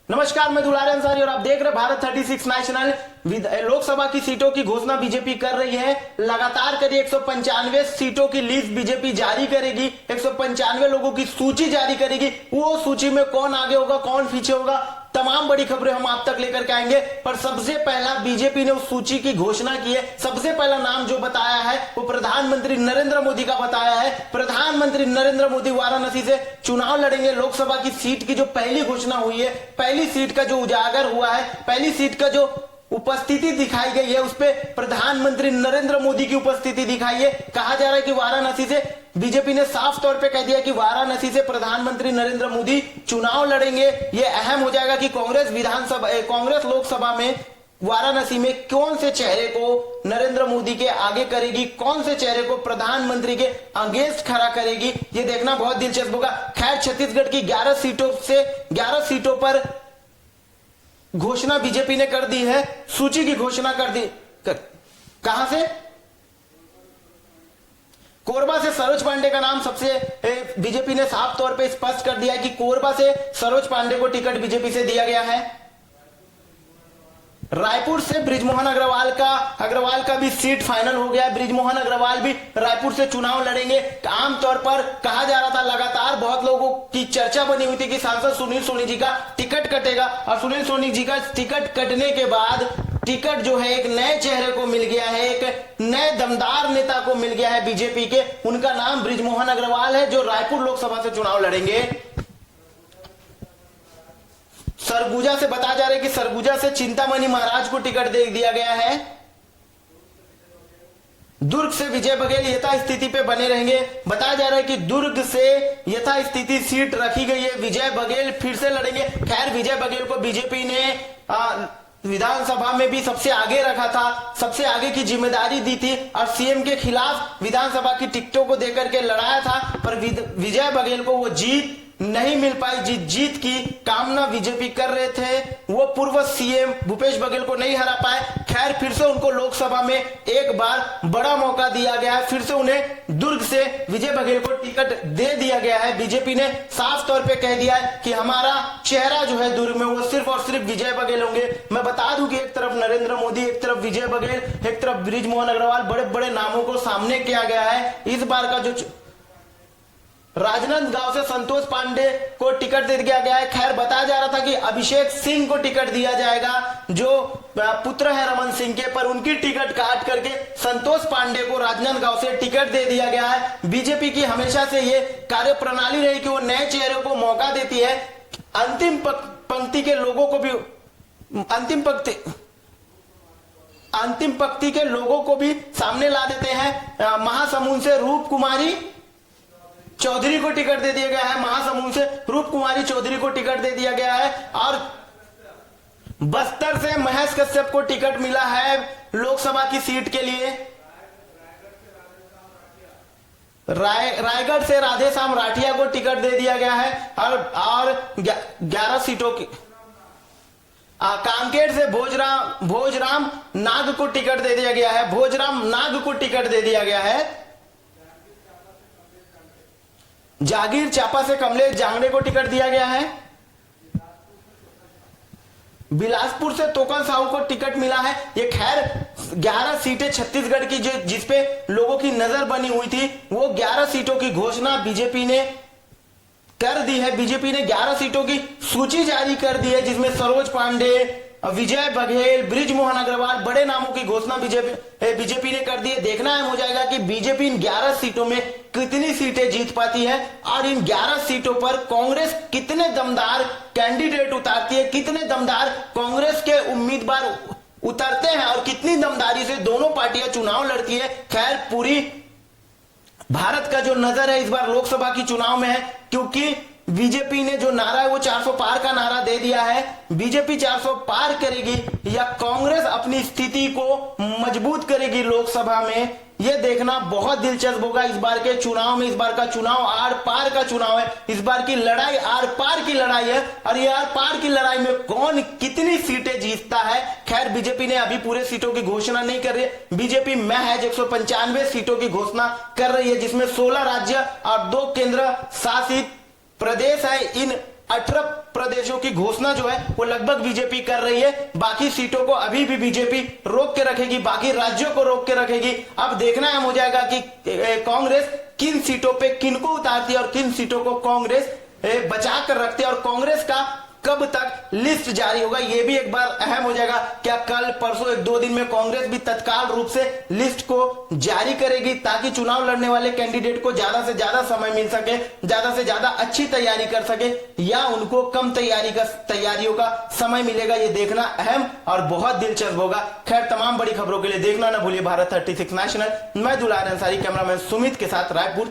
नमस्कार, मैं दुलारे अंसारी और आप देख रहे भारत 36 नेशनल। लोकसभा की सीटों की घोषणा बीजेपी कर रही है। लगातार करीब 195 सीटों की लिस्ट बीजेपी जारी करेगी, 195 लोगों की सूची जारी करेगी। वो सूची में कौन आगे होगा, कौन पीछे होगा, तमाम बड़ी खबरें हम आप तक लेकर के आएंगे। पर सबसे पहला बीजेपी ने उस सूची की घोषणा की है। सबसे पहला नाम जो बताया है वो प्रधानमंत्री नरेंद्र मोदी का बताया है। प्रधानमंत्री नरेंद्र मोदी वाराणसी से चुनाव लड़ेंगे। लोकसभा की सीट की जो पहली घोषणा हुई है, पहली सीट का जो उजागर हुआ है, पहली सीट का जो उपस्थिति दिखाई गई है, उस पे प्रधानमंत्री नरेंद्र मोदी की उपस्थिति दिखाई है। कहा जा रहा है कि वाराणसी से बीजेपी ने साफ तौर पे कह दिया कि वाराणसी से प्रधानमंत्री नरेंद्र मोदी चुनाव लड़ेंगे। यह अहम हो जाएगा कि कांग्रेस लोकसभा में वाराणसी में कौन से चेहरे को नरेंद्र मोदी के आगे करेगी, कौन से चेहरे को प्रधानमंत्री के अगेंस्ट खड़ा करेगी, यह देखना बहुत दिलचस्प होगा। खैर, छत्तीसगढ़ की 11 सीटों पर घोषणा बीजेपी ने कर दी है। सूची की घोषणा कर दी। कहां से? कोरबा से सरोज पांडे का नाम सबसे बीजेपी ने साफ तौर पे स्पष्ट कर दिया है कि कोरबा से सरोज पांडे को टिकट बीजेपी से दिया गया है। रायपुर से बृजमोहन अग्रवाल का भी सीट फाइनल हो गया है। बृजमोहन अग्रवाल भी रायपुर से चुनाव लड़ेंगे। आमतौर पर कहा जा रहा था, लगातार बहुत लोगों की चर्चा बनी हुई थी कि सांसद सुनील सोनी जी का टिकट कटेगा, और सुनील सोनी जी का टिकट कटने के बाद टिकट जो है एक नए चेहरे को मिल गया है, एक नए दमदार नेता को मिल गया है बीजेपी के। उनका नाम बृजमोहन अग्रवाल है, जो रायपुर लोकसभा से चुनाव लड़ेंगे। सरगुजा से बताया जा रहा है कि सरगुजा से चिंतामणि महाराज को टिकट दे दिया गया है। दुर्ग से विजय बघेल यथास्थिति पे बने रहेंगे। बताया जा रहा है कि दुर्ग से यथास्थिति सीट रखी गई है, विजय बघेल फिर से लड़ेंगे। खैर, विजय बघेल को बीजेपी ने विधानसभा में भी सबसे आगे रखा था, सबसे आगे की जिम्मेदारी दी थी और सीएम के खिलाफ विधानसभा की टिकटों को देकर के लड़ाया था। पर विजय बघेल को वो जीत नहीं मिल पाई। जीत की कामना बीजेपी कर रहे थे, वो पूर्व सीएम भूपेश बघेल को नहीं हरा पाए। खैर, फिर से उनको लोकसभा में एक बार बड़ा मौका दिया गया है। फिर से उन्हें दुर्ग से विजय बघेल को टिकट दे दिया गया है। बीजेपी ने साफ तौर पे कह दिया है कि हमारा चेहरा जो है दुर्ग में वो सिर्फ और सिर्फ विजय बघेल होंगे। मैं बता दूं कि एक तरफ नरेंद्र मोदी, एक तरफ विजय बघेल, एक तरफ बृजमोहन अग्रवाल, बड़े बड़े नामों को सामने किया गया है। इस बार का जो राजनांदगांव से संतोष पांडे को टिकट दे दिया गया है। खैर, बताया जा रहा था कि अभिषेक सिंह को टिकट दिया जाएगा, जो पुत्र है रमन सिंह के, पर उनकी टिकट काट करके संतोष पांडे को राजनांदगांव से टिकट दे दिया गया है। बीजेपी की हमेशा से ये कार्य प्रणाली रही कि वो नए चेहरे को मौका देती है। अंतिम पंक्ति के लोगों को भी अंतिम पंक्ति के लोगों को भी सामने ला देते हैं। महासमुंद से रूप कुमारी चौधरी को टिकट दे दिया गया है। महासमुंद से रूप कुमारी चौधरी को टिकट दे दिया गया है। और बस्तर से महेश कश्यप को टिकट मिला है लोकसभा की सीट के लिए। रायगढ़ से राधेश्याम राठिया को टिकट दे दिया गया है। और 11 सीटों की कांकेर से भोजराम नाग को टिकट दे दिया गया है। भोजराम नाग को टिकट दे दिया गया है। जागीर चांपा से कमलेश जांगड़े को टिकट दिया गया है। बिलासपुर से तोकन साहू को टिकट मिला है। ये खैर 11 सीटें छत्तीसगढ़ की जिसपे लोगों की नजर बनी हुई थी, वो 11 सीटों की घोषणा बीजेपी ने कर दी है। बीजेपी ने 11 सीटों की सूची जारी कर दी है, जिसमें सरोज पांडे, विजय बघेल, बृजमोहन अग्रवाल, बड़े नामों की घोषणा बीजेपी ने कर दी है। देखना अहम हो जाएगा कि बीजेपी इन 11 सीटों में कितनी सीटें जीत पाती है और इन 11 सीटों पर कांग्रेस कितने दमदार कैंडिडेट उतारती है, कितने दमदार कांग्रेस के उम्मीदवार उतरते हैं और कितनी दमदारी से दोनों पार्टियां चुनाव लड़ती है। खैर, पूरी भारत का जो नजर है इस बार लोकसभा की चुनाव में है, क्योंकि बीजेपी ने जो नारा है वो 400 पार का नारा दे दिया है। बीजेपी 400 पार करेगी या कांग्रेस अपनी स्थिति को मजबूत करेगी लोकसभा में, यह देखना बहुत दिलचस्प होगा इस बार के चुनाव में। इस बार का चुनाव आर पार का चुनाव है। इस बार की लड़ाई आर पार की लड़ाई है और ये आर पार की लड़ाई में कौन कितनी सीटें जीतता है। खैर, बीजेपी ने अभी पूरे सीटों की घोषणा नहीं कर रही है। बीजेपी महज 195 सीटों की घोषणा कर रही है, जिसमें 16 राज्य और 2 केंद्र शासित प्रदेश है। इन 18 प्रदेशों की घोषणा जो है वो लगभग बीजेपी कर रही है। बाकी सीटों को अभी भी बीजेपी रोक के रखेगी, बाकी राज्यों को रोक के रखेगी। अब देखना है हो जाएगा कि कांग्रेस किन सीटों पे किनको उतारती है और किन सीटों को कांग्रेस बचा कर रखती है, और कांग्रेस का कब तक लिस्ट जारी होगा ये भी एक बार अहम हो जाएगा। क्या कल परसों 1-2 दिन में कांग्रेस भी तत्काल रूप से लिस्ट को जारी करेगी ताकि चुनाव लड़ने वाले कैंडिडेट को ज्यादा से ज्यादा समय मिल सके, ज्यादा से ज्यादा अच्छी तैयारी कर सके, या उनको कम तैयारियों का समय मिलेगा, ये देखना अहम और बहुत दिलचस्प होगा। खैर, तमाम बड़ी खबरों के लिए देखना ना भूलिए भारत 36 नेशनल। मैं दुलार अंसारी, कैमरामैन सुमित के साथ रायपुर।